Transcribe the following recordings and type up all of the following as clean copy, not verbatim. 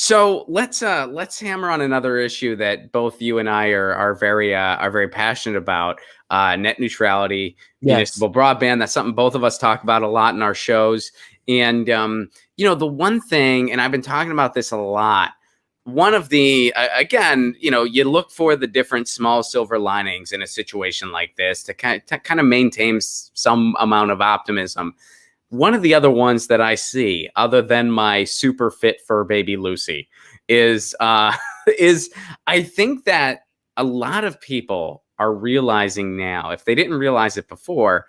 So let's hammer on another issue that both you and I are very passionate about. Net neutrality, Yes. municipal broadband. That's something both of us talk about a lot in our shows. And the one thing, and I've been talking about this a lot. One of the again, you look for the different small silver linings in a situation like this to kind of maintain some amount of optimism. One of the other ones that I see, other than my super fit fur baby Lucy, is is I think that a lot of people are realizing now, if they didn't realize it before,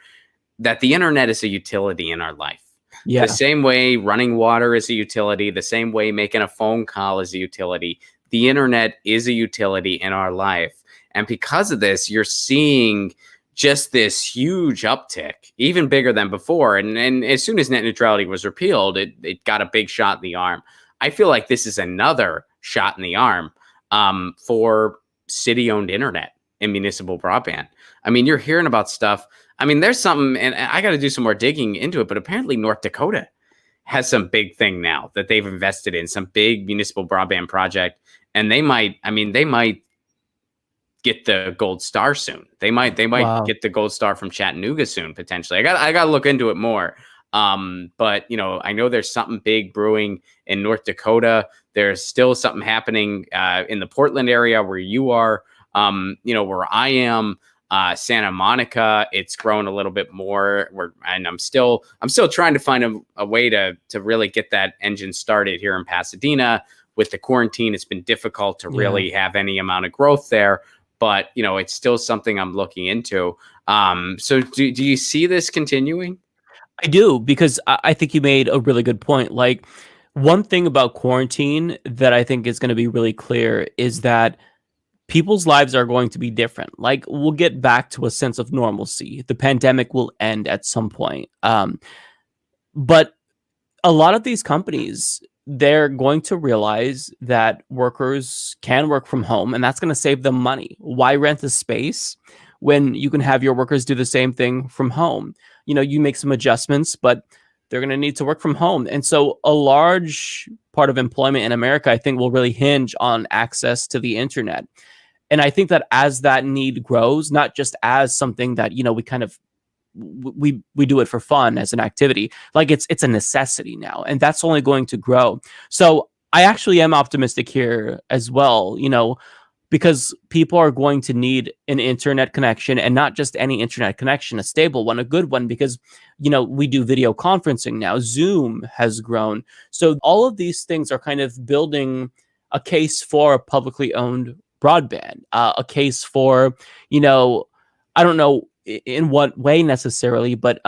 that the internet is a utility in our life. The Yeah. same way running water is a utility, the same way making a phone call is a utility. The internet is a utility in our life. And because of this, you're seeing just this huge uptick, even bigger than before. And as soon as net neutrality was repealed, it got a big shot in the arm. I feel like this is another shot in the arm for city-owned internet and municipal broadband. I mean, you're hearing about stuff. I mean, there's something, and I got to do some more digging into it, but apparently North Dakota has some big thing now that they've invested in, some big municipal broadband project, and they might get the gold star soon. They might Wow. get the gold star from Chattanooga soon, potentially. I got to look into it more. But I know there's something big brewing in North Dakota. There's still something happening in the Portland area where you are, where I am. Santa Monica, it's grown a little bit more. And I'm still trying to find a way to really get that engine started here in Pasadena. With the quarantine, it's been difficult to really have any amount of growth there. But it's still something I'm looking into. So do you see this continuing? I do, because I think you made a really good point. Like, one thing about quarantine that I think is going to be really clear is that people's lives are going to be different. Like, we'll get back to a sense of normalcy. The pandemic will end at some point. But a lot of these companies, they're going to realize that workers can work from home, and that's going to save them money. Why rent a space when you can have your workers do the same thing from home? You make some adjustments, but they're going to need to work from home. And so a large part of employment in America, I think, will really hinge on access to the internet. And I think that as that need grows, not just as something that, we kind of we do it for fun as an activity, like it's a necessity now, and that's only going to grow. So I actually am optimistic here as well, because people are going to need an internet connection, and not just any internet connection, a stable one, a good one, because we do video conferencing now. Zoom has grown. So all of these things are kind of building a case for a publicly owned broadband, a case for, I don't know in what way necessarily, but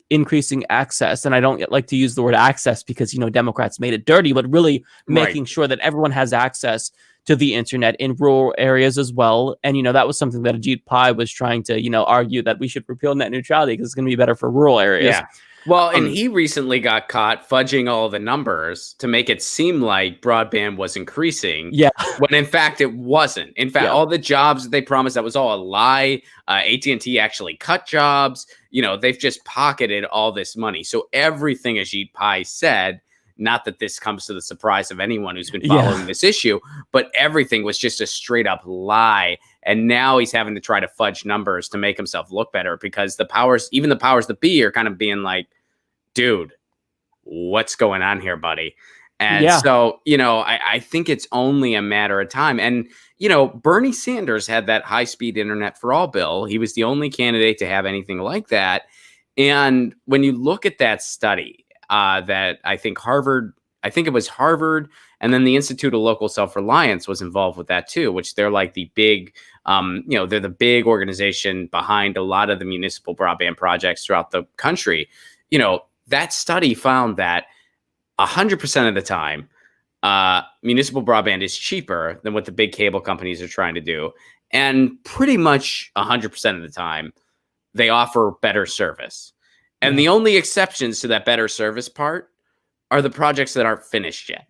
increasing access. And I don't like to use the word access because, Democrats made it dirty, but really making sure that everyone has access to the internet in rural areas as well. And, that was something that Ajit Pai was trying to, argue that we should repeal net neutrality because it's going to be better for rural areas. Yeah. Well, and he recently got caught fudging all the numbers to make it seem like broadband was increasing. Yeah. When in fact it wasn't. In fact, all the jobs that they promised, that was all a lie. AT&T actually cut jobs. They've just pocketed all this money. So everything Ajit Pai said, not that this comes to the surprise of anyone who's been following this issue, but everything was just a straight up lie. And now he's having to try to fudge numbers to make himself look better, because even the powers that be are kind of being like, dude, what's going on here, buddy? And so, I think it's only a matter of time. And, Bernie Sanders had that high-speed internet for all bill. He was the only candidate to have anything like that. And when you look at that study, that I think it was Harvard, and then the Institute of Local Self-Reliance was involved with that too, which they're like the big, they're the big organization behind a lot of the municipal broadband projects throughout the country. That study found that 100% of the time, municipal broadband is cheaper than what the big cable companies are trying to do. And pretty much 100% of the time, they offer better service. And the only exceptions to that better service part are the projects that aren't finished yet.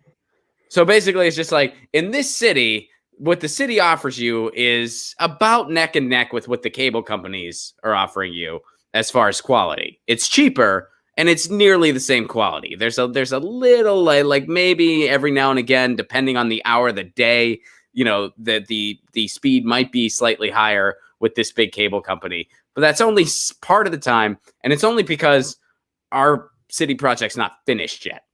So basically, it's just like, in this city, what the city offers you is about neck and neck with what the cable companies are offering you as far as quality. It's cheaper, and it's nearly the same quality. There's a little like maybe every now and again, depending on the hour of the day, the speed might be slightly higher with this big cable company, but that's only part of the time, and it's only because our city project's not finished yet.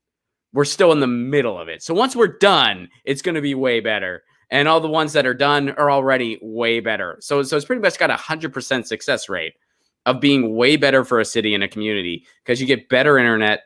We're still in the middle of it. So once we're done, it's going to be way better. And all the ones that are done are already way better. So it's pretty much got 100% success rate of being way better for a city and a community because you get better internet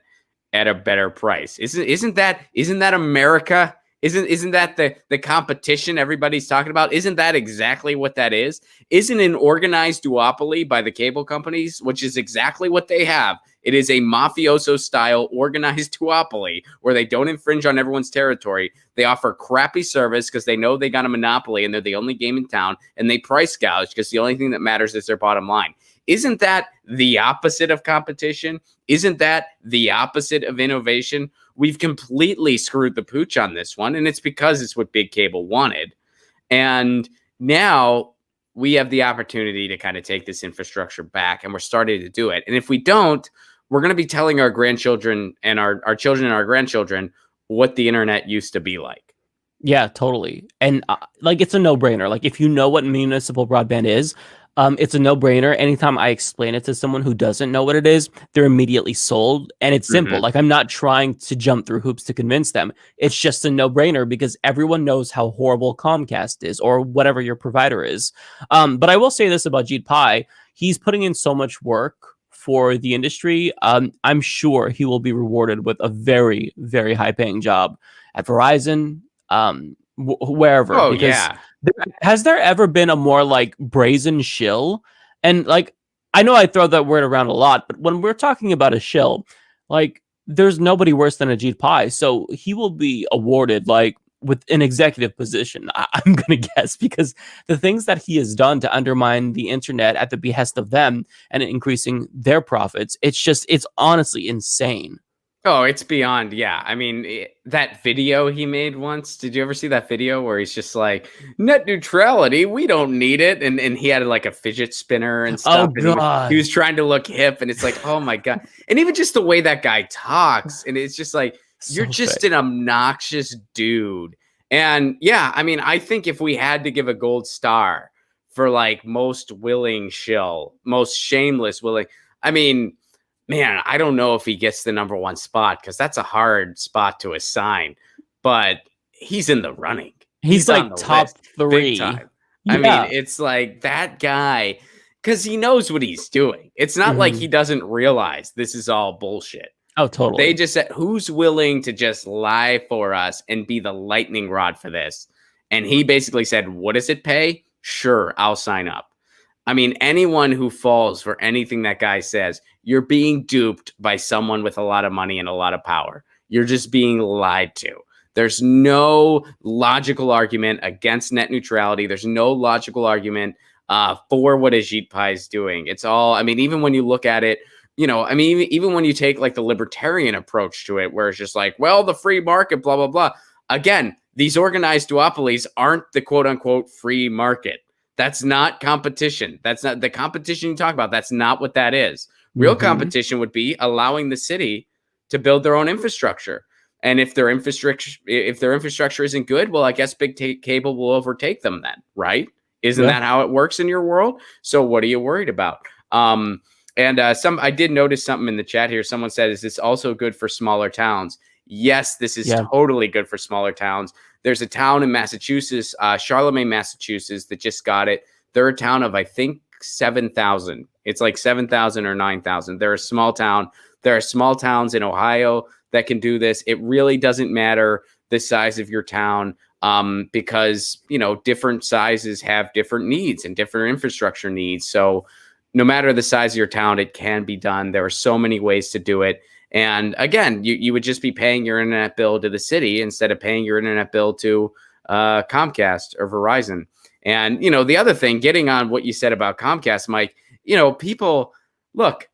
at a better price. Isn't that America? Isn't that the competition everybody's talking about? Isn't that exactly what that is? Isn't an organized duopoly by the cable companies, which is exactly what they have? It is a mafioso style organized duopoly where they don't infringe on everyone's territory. They offer crappy service because they know they got a monopoly and they're the only game in town, and they price gouge because the only thing that matters is their bottom line. Isn't that the opposite of competition? Isn't that the opposite of innovation? We've completely screwed the pooch on this one, and it's because it's what big cable wanted. And now we have the opportunity to kind of take this infrastructure back, and we're starting to do it. And if we don't, we're going to be telling our grandchildren and our children and our grandchildren what the internet used to be like. Yeah, totally. And like, it's a no-brainer. Like, if you know what municipal broadband is, it's a no-brainer. Anytime I explain it to someone who doesn't know what it is, they're immediately sold. And it's simple. Like, I'm not trying to jump through hoops to convince them. It's just a no-brainer because everyone knows how horrible Comcast is or whatever your provider is. But I will say this about Jeet Pai. He's putting in so much work for the industry. I'm sure he will be rewarded with a very, very high-paying job at Verizon, wherever. Oh, yeah. Has there ever been a more like brazen shill? And like, I know I throw that word around a lot, but when we're talking about a shill, like, there's nobody worse than a Jeet Pai. So he will be awarded like with an executive position, I'm going to guess, because the things that he has done to undermine the internet at the behest of them and increasing their profits, it's honestly insane. Oh, it's beyond. Yeah. I mean, that video he made once, did you ever see that video where he's just like, net neutrality, we don't need it. And he had like a fidget spinner and stuff. Oh, God. And he was trying to look hip. And it's like, oh, my God. And even just the way that guy talks. And it's just like, you're just an obnoxious dude. And yeah, I mean, I think if we had to give a gold star for like most willing shill, most shameless willing, I mean, man, I don't know if he gets the number one spot because that's a hard spot to assign, but he's in the running. He's like top three. Time. Yeah. I mean, it's like that guy because he knows what he's doing. It's not like he doesn't realize this is all bullshit. Oh, totally. They just said, who's willing to just lie for us and be the lightning rod for this? And he basically said, what does it pay? Sure, I'll sign up. I mean, anyone who falls for anything that guy says, you're being duped by someone with a lot of money and a lot of power. You're just being lied to. There's no logical argument against net neutrality. There's no logical argument for what Jeet Pai is doing. It's all, I mean, even when you look at it, I mean, even when you take like the libertarian approach to it, where it's just like, well, the free market, blah, blah, blah. Again, these organized duopolies aren't the quote unquote free market. That's not competition. That's not the competition you talk about. That's not what that is. Real competition would be allowing the city to build their own infrastructure. And if their infrastructure isn't good, well, I guess big cable will overtake them then, right? Isn't that how it works in your world? So what are you worried about? I did notice something in the chat here. Someone said, is this also good for smaller towns? Yes, this is totally good for smaller towns. There's a town in Massachusetts, Charlemagne, Massachusetts, that just got it. They're a town of, I think, 7,000. It's like 7,000 or 9,000. They're a small town. There are small towns in Ohio that can do this. It really doesn't matter the size of your town because, different sizes have different needs and different infrastructure needs. So no matter the size of your town, it can be done. There are so many ways to do it. And again, you would just be paying your internet bill to the city instead of paying your internet bill to Comcast or Verizon. And, the other thing, getting on what you said about Comcast, Mike, people, look,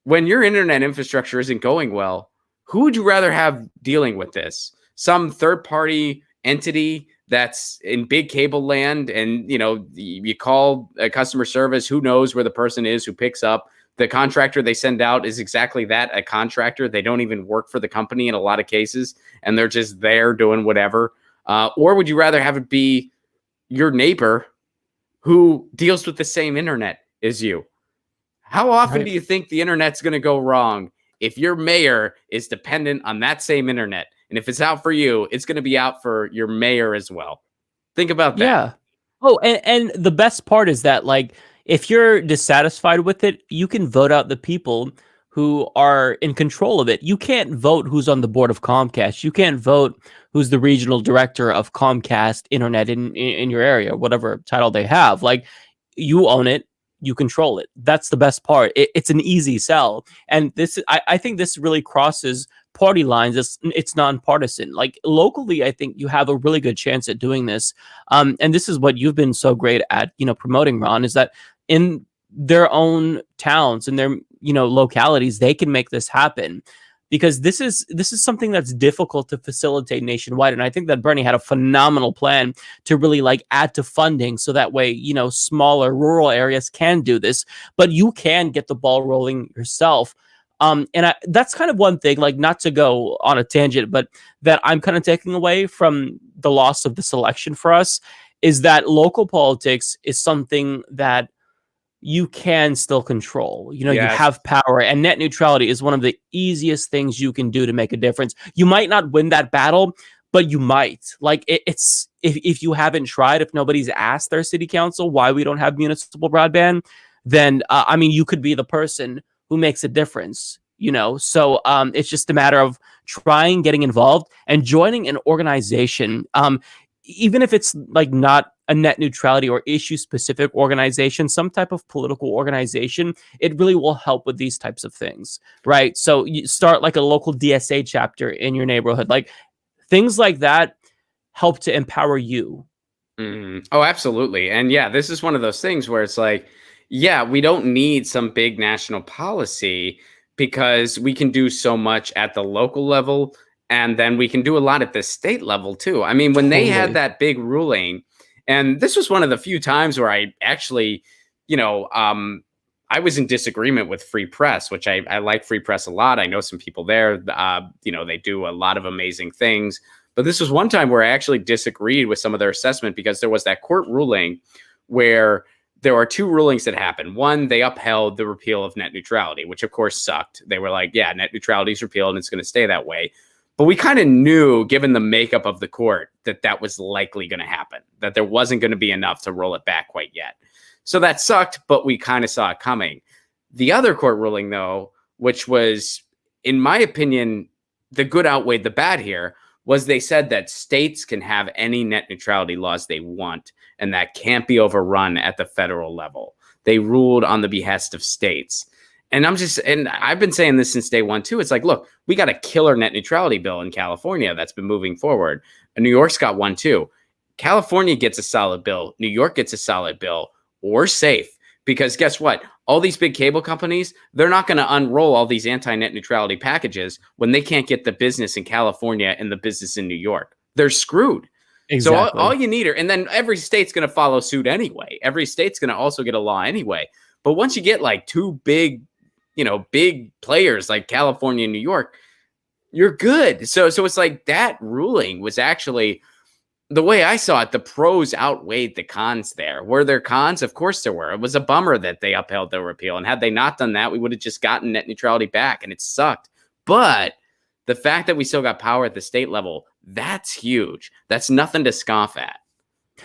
when your internet infrastructure isn't going well, who would you rather have dealing with this? Some third-party entity that's in big cable land and, you call a customer service, who knows where the person is who picks up. the contractor they send out is exactly that, a contractor. They don't even work for the company in a lot of cases, and they're just there doing whatever. Or would you rather have it be your neighbor who deals with the same internet as you? How often do you think the internet's going to go wrong if your mayor is dependent on that same internet? And if it's out for you, it's going to be out for your mayor as well. Think about that. Yeah. Oh, and the best part is that, like, if you're dissatisfied with it, you can vote out the people who are in control of it. You can't vote who's on the board of Comcast. You can't vote who's the regional director of Comcast Internet in your area, whatever title they have. Like, you own it, you control it. That's the best part. It's an easy sell. And I think this really crosses party lines. It's nonpartisan. Like, locally, I think you have a really good chance at doing this. And this is what you've been so great at, promoting, Ron, is that in their own towns and their, localities, they can make this happen, because this is something that's difficult to facilitate nationwide. And I think that Bernie had a phenomenal plan to really, like, add to funding, so that way, smaller rural areas can do this, but you can get the ball rolling yourself. That's kind of one thing, like, not to go on a tangent, but that I'm kind of taking away from the loss of this election for us, is that local politics is something that you can still control. You have power, and net neutrality is one of the easiest things you can do to make a difference. You might not win that battle, but you might. Like, it's if you haven't tried, if nobody's asked their city council why we don't have municipal broadband, then you could be the person who makes a difference. So it's just a matter of trying, getting involved, and joining an organization. Even if it's, like, not a net neutrality or issue specific organization, some type of political organization, it really will help with these types of things, right? So you start, like, a local DSA chapter in your neighborhood, like, things like that help to empower you. Oh, absolutely. And yeah, this is one of those things where it's like, yeah, we don't need some big national policy, because we can do so much at the local level, and then we can do a lot at the state level too. I mean, when they had that big ruling, and this was one of the few times where I actually, I was in disagreement with Free Press, which I like Free Press a lot. I know some people there, they do a lot of amazing things. But this was one time where I actually disagreed with some of their assessment, because there was that court ruling where there are two rulings that happened. One, they upheld the repeal of net neutrality, which of course sucked. They were like, yeah, net neutrality is repealed and it's going to stay that way. But we kind of knew, given the makeup of the court, that was likely going to happen, that there wasn't going to be enough to roll it back quite yet. So that sucked, but we kind of saw it coming. The other court ruling, though, which was, in my opinion, the good outweighed the bad here, was they said that states can have any net neutrality laws they want, and that can't be overrun at the federal level. They ruled on the behest of states. And I've been saying this since day one too. It's like, look, we got a killer net neutrality bill in California that's been moving forward. And New York's got one too. California gets a solid bill. New York gets a solid bill. We're safe, because guess what? All these big cable companies, they're not going to unroll all these anti-net neutrality packages when they can't get the business in California and the business in New York. They're screwed. Exactly. So all you need and then every state's going to follow suit anyway. Every state's going to also get a law anyway. But once you get, like, two big players like California and New York, you're good. So it's like that ruling was actually, the way I saw it, the pros outweighed the cons there. Were there cons? Of course there were. It was a bummer that they upheld the repeal. And had they not done that, we would have just gotten net neutrality back, and it sucked. But the fact that we still got power at the state level, that's huge. That's nothing to scoff at.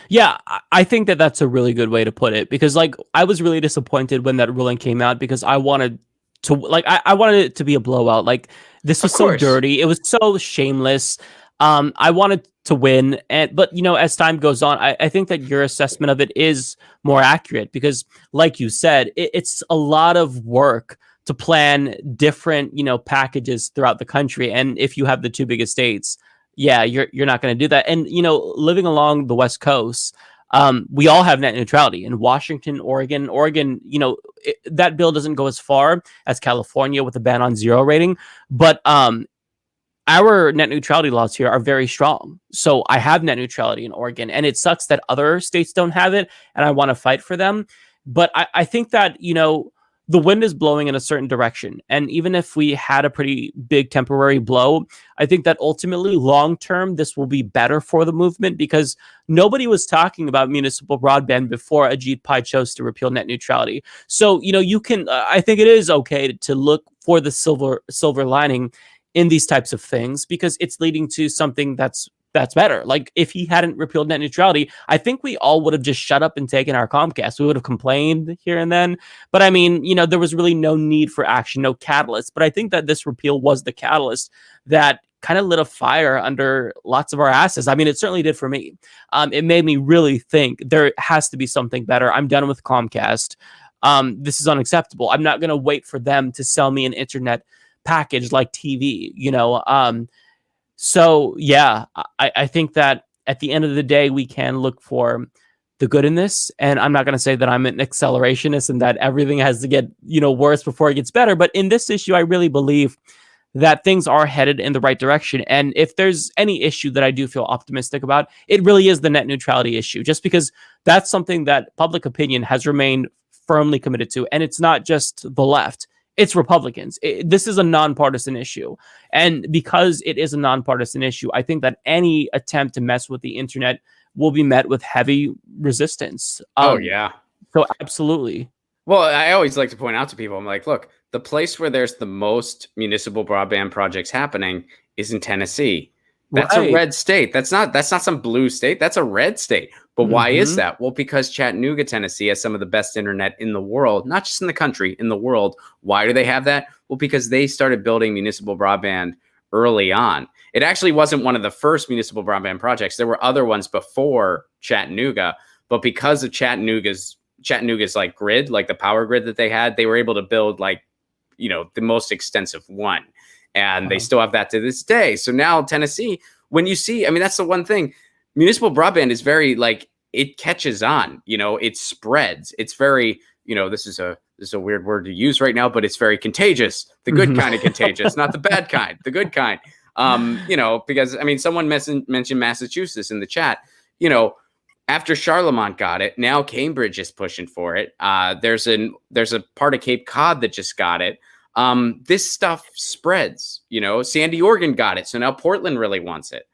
Yeah, I think that that's a really good way to put it, because, like, I was really disappointed when that ruling came out, because I wanted to, like, I wanted it to be a blowout. Like, this was so dirty. It was so shameless. I wanted to win. But as time goes on, I think that your assessment of it is more accurate, because, like you said, it's a lot of work to plan different, packages throughout the country. And if you have the two biggest states, yeah, you're not going to do that. And, living along the West Coast, we all have net neutrality in Washington, Oregon, that bill doesn't go as far as California with a ban on zero rating, but our net neutrality laws here are very strong. So I have net neutrality in Oregon, and it sucks that other states don't have it, and I want to fight for them. But I think that, the wind is blowing in a certain direction. And even if we had a pretty big temporary blow, I think that ultimately long term, this will be better for the movement, because nobody was talking about municipal broadband before Ajit Pai chose to repeal net neutrality. So, you can, I think it is okay to look for the silver lining in these types of things, because it's leading to something that's better. Like, if he hadn't repealed net neutrality, I think we all would have just shut up and taken our Comcast. We would have complained here and then. But I mean, there was really no need for action, no catalyst. But I think that this repeal was the catalyst that kind of lit a fire under lots of our asses. I mean, it certainly did for me. It made me really think there has to be something better. I'm done with Comcast. This is unacceptable. I'm not going to wait for them to sell me an internet package like TV, So yeah, I think that at the end of the day, we can look for the good in this. And I'm not going to say that I'm an accelerationist and that everything has to get, worse before it gets better. But in this issue, I really believe that things are headed in the right direction. And if there's any issue that I do feel optimistic about, it really is the net neutrality issue, just because that's something that public opinion has remained firmly committed to. And it's not just the left. It's Republicans. This is a nonpartisan issue. And because it is a nonpartisan issue, I think that any attempt to mess with the internet will be met with heavy resistance. Oh, yeah. So absolutely. Well, I always like to point out to people, I'm like, look, the place where there's the most municipal broadband projects happening is in Tennessee. That's a red state. That's not some blue state. That's a red state. But why is that? Well, because Chattanooga, Tennessee has some of the best internet in the world, not just in the country, in the world. Why do they have that? Well, because they started building municipal broadband early on. It actually wasn't one of the first municipal broadband projects. There were other ones before Chattanooga, but because of Chattanooga's like grid, like the power grid that they had, they were able to build like, the most extensive one. And they still have that to this day. So now Tennessee, when you see, I mean, that's the one thing. Municipal broadband is very like, it catches on, it spreads. It's very, this is a weird word to use right now, but it's very contagious. The good kind of contagious, not the bad kind, the good kind. Because I mean, someone mentioned Massachusetts in the chat, after Charlemont got it, now Cambridge is pushing for it. There's a part of Cape Cod that just got it. This stuff spreads, Sandy, Oregon got it. So now Portland really wants it.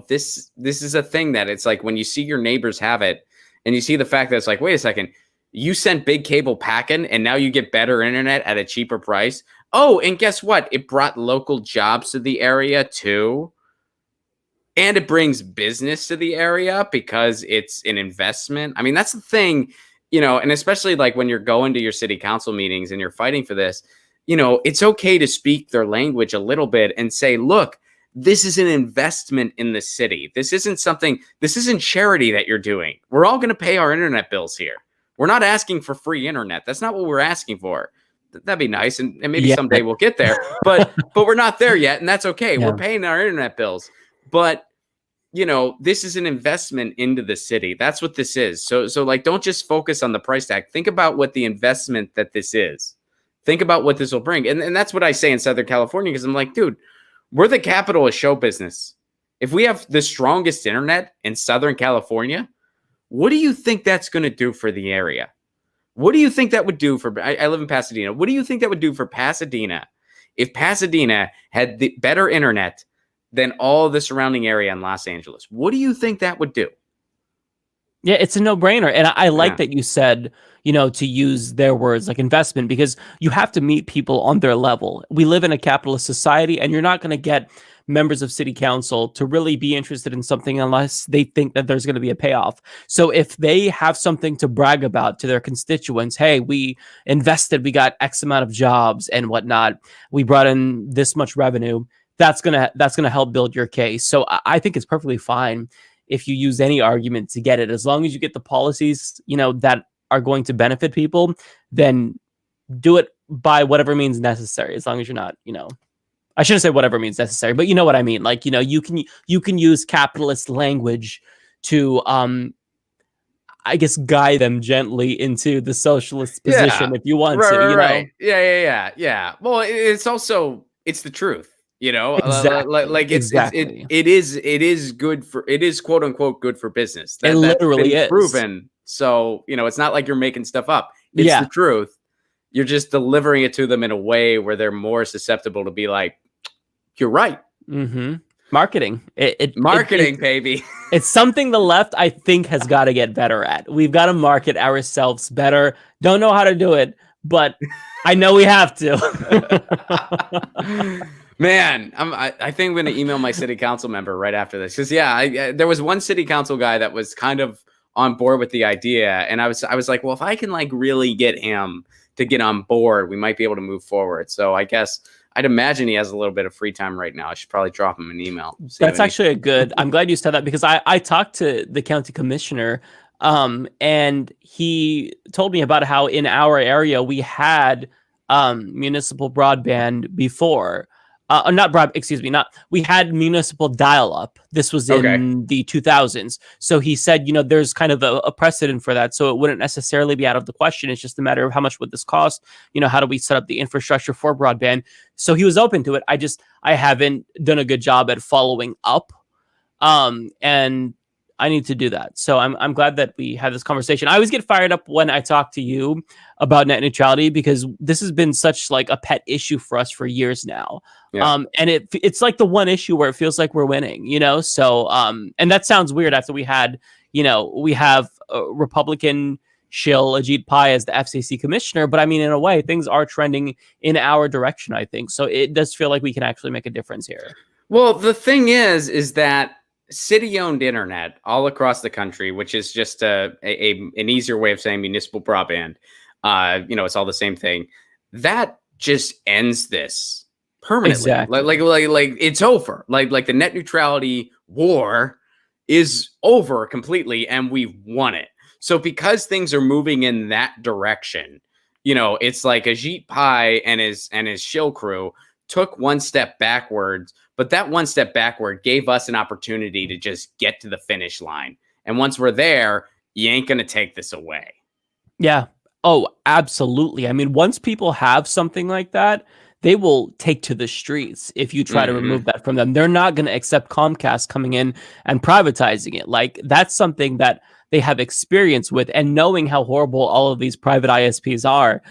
This is a thing that it's like when you see your neighbors have it and you see the fact that it's like, wait a second, you sent big cable packing and now you get better internet at a cheaper price. Oh, and guess what? It brought local jobs to the area too. And it brings business to the area because it's an investment. I mean, that's the thing. And especially like when you're going to your city council meetings and you're fighting for this, it's okay to speak their language a little bit and say, look, this is an investment in the city. This isn't charity that you're doing. We're all going to pay our internet bills here. We're not asking for free internet. That's not what we're asking for. That'd be nice. And maybe someday we'll get there, but we're not there yet. And that's okay. Yeah. We're paying our internet bills, but this is an investment into the city. That's what this is. So like, don't just focus on the price tag. Think about what the investment that this is. Think about what this will bring. And that's what I say in Southern California, because I'm like, dude, we're the capital of show business. If we have the strongest internet in Southern California, what do you think that's going to do for the area? What do you think that would do for, I live in Pasadena. What do you think that would do for Pasadena if Pasadena had the better internet than all the surrounding area in Los Angeles? What do you think that would do? Yeah, it's a no-brainer. And I like that you said, to use their words like investment, because you have to meet people on their level. We live in a capitalist society, and you're not going to get members of city council to really be interested in something unless they think that there's going to be a payoff. So if they have something to brag about to their constituents, hey, we invested, we got X amount of jobs and whatnot, we brought in this much revenue, that's gonna help build your case. So I think it's perfectly fine if you use any argument to get it, as long as you get the policies, that are going to benefit people, then do it by whatever means necessary, as long as you're not, I shouldn't say whatever means necessary, but you know what I mean? Like, you can use capitalist language to, I guess, guide them gently into the socialist position if you want to, Right. Yeah. Well, it's the truth. Exactly. Like exactly. it is good for, it is quote unquote good for business. It literally is proven. So, it's not like you're making stuff up. It's the truth. you're just delivering it to them in a way where they're more susceptible to be like, you're right. Mm-hmm. Marketing. Marketing, baby. It's something the left, I think, has got to get better at. We've got to market ourselves better. Don't know how to do it, but I know we have to. Man, I think I'm going to email my city council member right after this. Because, there was one city council guy that was kind of on board with the idea. And I was like, well, if I can like really get him to get on board, we might be able to move forward. So I guess I'd imagine he has a little bit of free time right now. I should probably drop him an email. That's actually I'm glad you said that, because I talked to the county commissioner, and he told me about how in our area we had municipal broadband before. We had municipal dial-up. This was in the 2000s. So he said, there's kind of a precedent for that. So it wouldn't necessarily be out of the question. It's just a matter of how much would this cost? How do we set up the infrastructure for broadband? So he was open to it. I haven't done a good job at following up. And I need to do that. So I'm glad that we had this conversation. I always get fired up when I talk to you about net neutrality, because this has been such like a pet issue for us for years now. Yeah. And it's like the one issue where it feels like we're winning, So and that sounds weird after we had, we have a Republican shill Ajit Pai as the FCC commissioner, but I mean, in a way, things are trending in our direction, I think. So it does feel like we can actually make a difference here. Well, the thing is that city-owned internet all across the country, which is just an easier way of saying municipal broadband, it's all the same thing. That just ends this permanently. Exactly. Like it's over. Like the net neutrality war is over completely, and we've won it. So because things are moving in that direction, it's like Ajit Pai and his shill crew took one step backwards, but that one step backward gave us an opportunity to just get to the finish line. And once we're there, you ain't going to take this away. Yeah. Oh, absolutely. I mean, once people have something like that, they will take to the streets if you try to remove that from them. They're not going to accept Comcast coming in and privatizing it. Like, that's something that they have experience with, and knowing how horrible all of these private ISPs are.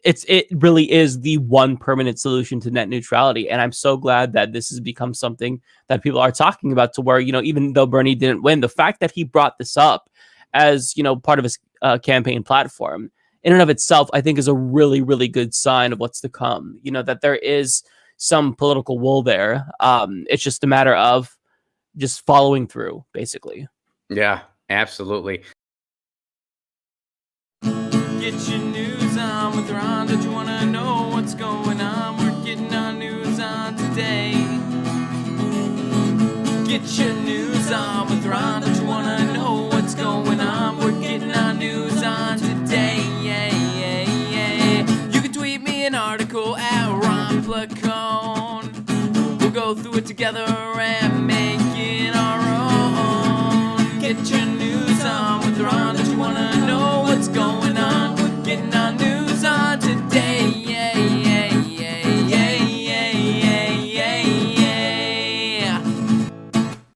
It really is the one permanent solution to net neutrality. And I'm so glad that this has become something that people are talking about, to where, even though Bernie didn't win, the fact that he brought this up as, part of his campaign platform in and of itself, I think is a really, really good sign of what's to come. That there is some political will there. It's just a matter of just following through, basically. Yeah, absolutely. Get your news on with Ron. Don't you want to know what's going on? We're getting our news on today. Get your news on with Ron. Don't you want to know what's going on? We're getting our news on today. You can tweet me an article at Ron Placone. We'll go through it together and make it our own. Get your